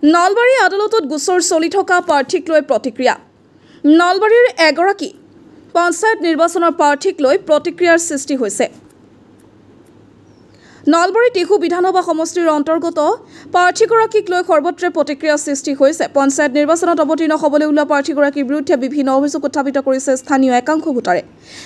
নলবাৰী আদালতত গোচৰ চলি থকা প্ৰাৰ্থীক লৈ প্ৰতিক্ৰিয়া। নলবাৰীৰ এগৰাকী পঞ্চায়ত নিৰ্বাচনৰ প্ৰাৰ্থীক লৈ প্ৰতিক্ৰিয়াৰ সৃষ্টি হৈছে। নলবাৰী টিহু বিধানসভা সমষ্টিৰ অন্তৰ্গত প্ৰাৰ্থীগৰাকীক লৈ সৰ্বত্ৰে প্ৰতিক্ৰিয়াৰ সৃষ্টি হৈছে। পঞ্চায়ত নিৰ্বাচনত অৱতীৰ্ণ হ'বলৈ ওলোৱা প্ৰাৰ্থীগৰাকীৰ বিৰুদ্ধে বিভিন্ন অভিযোগ উত্থাপিত কৰিছে স্থানীয় একাংশ ভোটাৰে।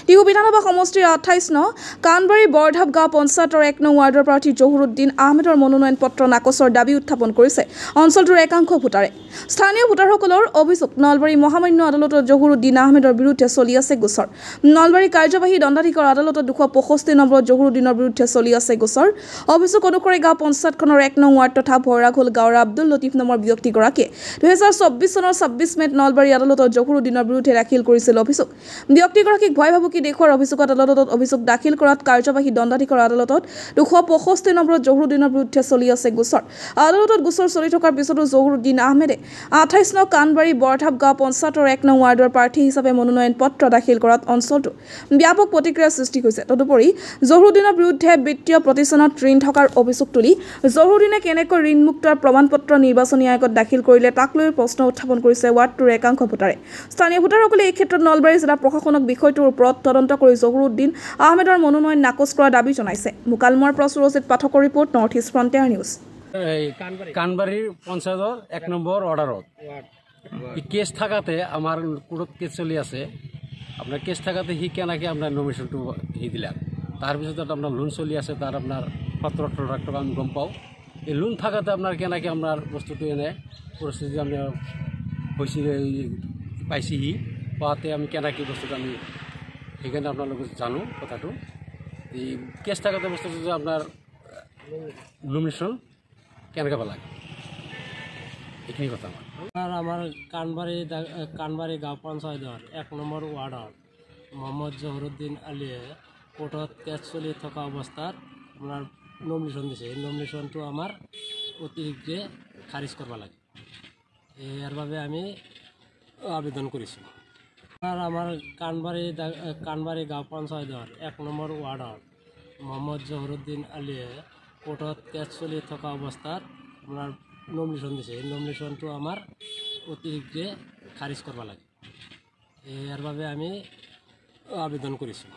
টিহু বিধানসভা সমষ্টিৰ 28 নং কানবাৰী বৰধাপ গাঁও পঞ্চায়তৰ 1 নং ৱাৰ্ডৰ প্ৰাৰ্থী জহুৰুদ্দিন আহমেদৰ মনোনয়ন পত্ৰ নাকচৰ দাবী উত্থাপন কৰিছে অঞ্চলটোৰ একাংশ ভোটাৰে। স্থানীয় ভোটাৰসকলৰ অভিযোগ, নলবাৰী মহামান্য আদালতত জহুৰুদ্দিন আহমেদৰ বিৰুদ্ধে চলি আছে গোচৰ। নলবাৰী কাৰ্যবাহী দণ্ডাধীশৰ আদালতত 265 নম্বৰত জহুৰুদ্দিনৰ বিৰুদ্ধে চলি আছে গোচৰ। অভিযোগ অনুসৰি গাঁও পঞ্চায়তখনৰ 1 নং ৱাৰ্ড তথা ভৈৰাঘোল গাঁৱৰ আব্দুল লতিফ নামৰ ব্যক্তিগৰাকীয়ে 2024 চনৰ 26 মেত নলবাৰী আদালতত জহুৰুদ্দিনৰ বিৰুদ্ধে দাখিল কৰিছিল অভিযোগ। ব্যক্তিগৰাকীক ভয় ভাবুকি দেখুওৱাৰ অভিযোগত আদালতত অভিযোগ দাখিল কৰাত কাৰ্যবাহী দণ্ডাধীশৰ আদালতত 265 নম্বৰত জহুৰুদ্দিনৰ বিৰুদ্ধে চলি আছে গোচৰ। আদালতত গোচৰ চলি থকাৰ পিছতো জহুৰুদ্দিন আহমেদে 28 নং কানবাৰী বৰধাপ গাঁও পঞ্চায়তৰ 1 নং ৱাৰ্ডৰ প্ৰাৰ্থী হিচাপে মনোনয়ন পত্ৰ দাখিল কৰাত অঞ্চলটো ব্যাপক প্ৰতিক্ৰিয়াৰ সৃষ্টি হৈছে। তদুপৰি জহুৰুদ্দিনৰ বিৰুদ্ধে বিত্তীয় প্ৰতিষ্ঠানত ঋণ থকাৰ অভিযোগ তুলি জহুৰুদ্দিনে কেনেকৈ ঋণমুক্তৰ প্ৰমাণপত্ৰ নিৰ্বাচনী আয়োগত দাখিল কৰিলে তাক লৈ প্ৰশ্ন উত্থাপন কৰিছে ৱাৰ্ডটোৰ একাংশ ভোটাৰে। স্থানীয় ভোটাৰসকলে এই ক্ষেত্ৰত নলবাৰী জিলা প্ৰশাসনক বিষয়টোৰ ওপৰত তদন্ত কৰি জহুৰুদ্দিন আহমেদৰ মনোনয়ন নাকচ কৰাৰ দাবী জনাইছে। মুকালমৰ পৰা সুৰজিত পাঠকৰ report, North East Frontier News. কানবাৰীৰ পঞ্চায়তৰ 1 নম্বৰ অৰ্ডাৰত কেছ থাকাতে আমাৰ কোৰ্টত কেছ চলি আছে। আপোনাৰ কেছ থাকাতে সি কেনেকৈ আপোনাৰ নমিনেশ্যনটো দিলে, তাৰপিছত আপোনাৰ লোন চলি আছে, তাৰ আপোনাৰ 17-18 লাখ টকা আমি গম পাওঁ। এই লোন থাকাতে আপোনাৰ কেনেকৈ আপোনাৰ বস্তুটো এনে পৰিস্থিতি আমি হৈছে পাইছেহি পাওঁতে আমি কেনেকৈ বস্তুটো আমি সেইকাৰণে আপোনালোকে জানো কথাটো। এই কেছ থাকাতে বস্তুটো যে আপোনাৰ নমিনেশ্যন কেনেকৈ পালাগ এইখিনি কথা আমাৰ কানবাৰী গাঁও পঞ্চায়তৰ 1 নম্বৰ ৱাৰ্ডৰ মহম্মদ জহুৰুদ্দিন আলীয়ে কোৰ্টত কেছ চলি থকা অৱস্থাত আপোনাৰ নমিনেশ্যন দিছে। এই নমিনেশ্যনটো আমাৰ অতি শীঘ্ৰে খাৰিজ কৰিব লাগে, ইয়াৰ বাবে আমি আবেদন কৰিছোঁ। আমাৰ কানবাৰী গাঁও পঞ্চায়তৰ 1 নম্বৰ ৱাৰ্ডৰ মহম্মদ জহুৰুদ্দিন আলীয়ে কোৰ্টত কেছ চলি থকা অৱস্থাত আপোনাৰ নমিনেশ্যন দিছে। এই নমিনেশ্যনটো আমাৰ অতি শীঘ্ৰে খাৰিজ কৰিব লাগে, ইয়াৰ বাবে আমি আবেদন কৰিছোঁ।